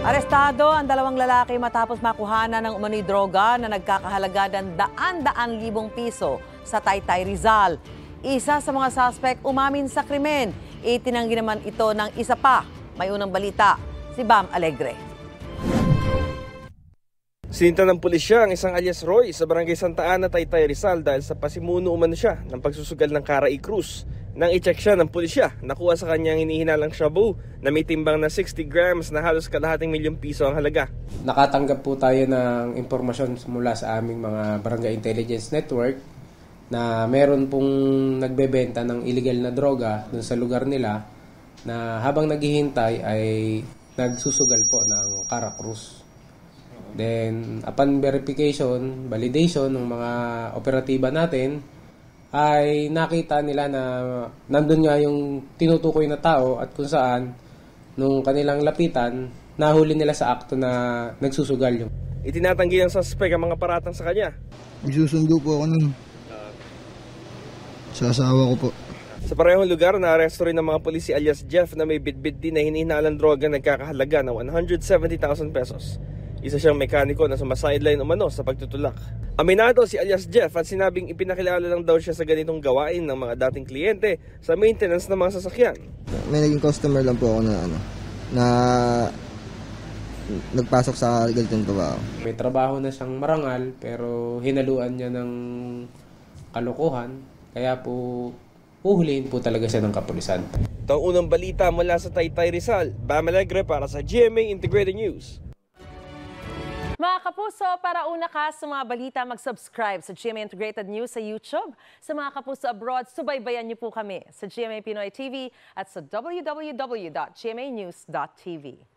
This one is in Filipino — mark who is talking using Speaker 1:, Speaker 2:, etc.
Speaker 1: Arestado ang dalawang lalaki matapos makuhanan ng umano'y droga na nagkakahalaga ng daan-daan libong piso sa Taytay, Rizal. Isa sa mga suspect umamin sa krimen. Itinanggi naman ito ng isa pa. May unang balita, si Bam Alegre.
Speaker 2: Sinita ng pulisya ang isang alias Roy sa barangay Santa Ana, Taytay, Rizal dahil sa pasimuno umano siya ng pagsusugal ng Carai Cruz. Nang i-check siya ng pulisya, nakuha sa kanyang hinihinalang shabu na may timbang na 60 grams na halos kalahating milyong piso ang halaga.
Speaker 3: Nakatanggap po tayo ng impormasyon mula sa aming mga barangay intelligence network na meron pong nagbebenta ng illegal na droga dun sa lugar nila na habang naghihintay ay nagsusugal po ng Carai Cruz. Then, upon verification, validation ng mga operatiba natin, ay nakita nila na nandun nga yung tinutukoy na tao at kung saan nung kanilang lapitan, nahuli nila sa akto na nagsusugal yung.
Speaker 2: Itinatanggi ng suspect ang mga paratang sa kanya.
Speaker 4: Isusundo po ako nun. Sa asawa ko po.
Speaker 2: Sa parehong lugar, naaresto rin ng mga polisi alias Jeff na may bitbit din na hinihinalang droga nagkakahalaga ng 170,000 pesos. Isa siyang mekaniko na sumasideline umano sa pagtutulak. Aminado si alias Jeff at sinabing ipinakilala lang daw siya sa ganitong gawain ng mga dating kliyente sa maintenance ng mga sasakyan.
Speaker 4: May naging customer lang po ako na nagpasok sa ganitong trabaho.
Speaker 3: May trabaho na siyang marangal pero hinaluan niya ng kalokohan kaya po uhulihin po talaga siya ng kapulisan.
Speaker 2: Ito ang unang balita mula sa Taytay, Rizal. Bam Alegre para sa GMA Integrated News.
Speaker 1: Mga kapuso, para una ka sa mga balita, mag-subscribe sa GMA Integrated News sa YouTube. Sa mga kapuso abroad, subaybayan niyo po kami sa GMA Pinoy TV at sa www.gmanews.tv.